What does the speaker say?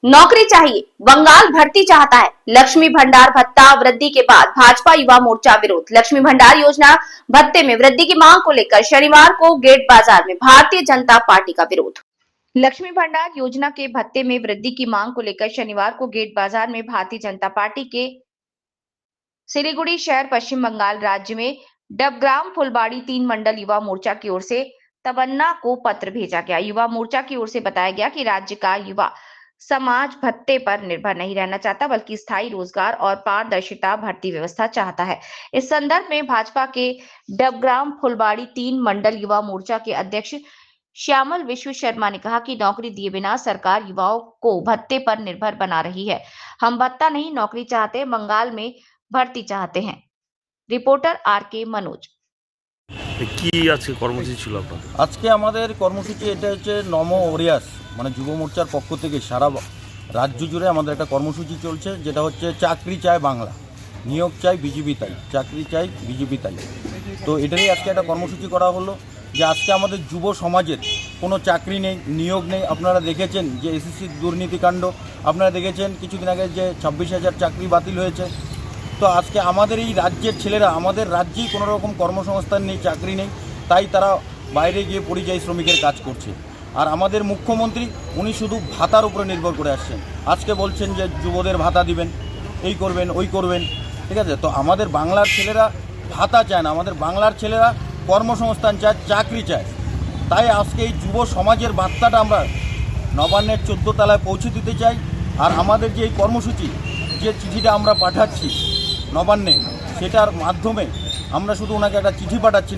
नौकरी चाहिए, बंगाल भर्ती चाहता है। लक्ष्मी भंडार भत्ता वृद्धि के बाद भाजपा युवा मोर्चा विरोध। लक्ष्मी भंडार योजना भत्ते में वृद्धि की मांग को लेकर शनिवार को गेट बाजार में भारतीय जनता पार्टी का विरोध। लक्ष्मी भंडार योजना के भत्ते में वृद्धि की मांग को लेकर शनिवार को गेट बाजार में भारतीय जनता पार्टी के सिलीगुड़ी शहर पश्चिम बंगाल राज्य में डबग्राम फुलबाड़ी 3 मंडल युवा मोर्चा की ओर से तमन्ना को पत्र भेजा गया। युवा मोर्चा की ओर से बताया गया कि राज्य का युवा समाज भत्ते पर निर्भर नहीं रहना चाहता, बल्कि स्थायी रोजगार और पारदर्शिता भर्ती व्यवस्था चाहता है। इस संदर्भ में भाजपा के डबग्राम फुलबाड़ी 3 मंडल युवा मोर्चा के अध्यक्ष श्यामल विश्व शर्मा ने कहा कि नौकरी दिए बिना सरकार युवाओं को भत्ते पर निर्भर बना रही है। हम भत्ता नहीं, नौकरी चाहते हैं, बंगाल में भर्ती चाहते हैं। Reporter R K. मनोज। কি আজকে কর্মসূচি ছিল আপনাদের? আজকে আমাদের কর্মসূচি এটা হচ্ছে নমো ওরিয়াস মানে যুব মোর্চার পক্ষ থেকে সারা রাজ্য জুড়ে আমাদের একটা কর্মসূচি চলছে, যেটা হচ্ছে চাকরি চায় বাংলা, নিয়োগ চাই বিজেপি তাই, চাকরি চাই বিজেপি তাই। তো এটারই আজকে একটা কর্মসূচি করা হলো যে আজকে আমাদের যুব সমাজের কোনো চাকরি নেই, নিয়োগ নেই। আপনারা দেখেছেন যে এসএসসি দুর্নীতিকাণ্ড, আপনারা দেখেছেন কিছুদিন আগে যে 26,000 চাকরি বাতিল হয়েছে। তো আজকে আমাদের এই রাজ্যের ছেলেরা, আমাদের রাজ্যেই কোনো রকম কর্মসংস্থান নেই, চাকরি নেই, তাই তারা বাইরে গিয়ে পরিযায়ী শ্রমিকের কাজ করছে। আর আমাদের মুখ্যমন্ত্রী উনি শুধু ভাতার উপরে নির্ভর করে আসছেন। আজকে বলছেন যে যুবদের ভাতা দিবেন, এই করবেন ওই করবেন, ঠিক আছে। তো আমাদের বাংলার ছেলেরা ভাতা চায় না, আমাদের বাংলার ছেলেরা কর্মসংস্থান চায়, চাকরি চায়। তাই আজকে এই যুব সমাজের বার্তাটা আমরা নবান্নের 14 তলায় পৌঁছে দিতে চাই। আর আমাদের যে এই কর্মসূচি, যে চিঠিটা আমরা পাঠাচ্ছি নবান্নে, সেটার মাধ্যমে আমরা শুধু ওনাকে একটা চিঠি পাঠাচ্ছি।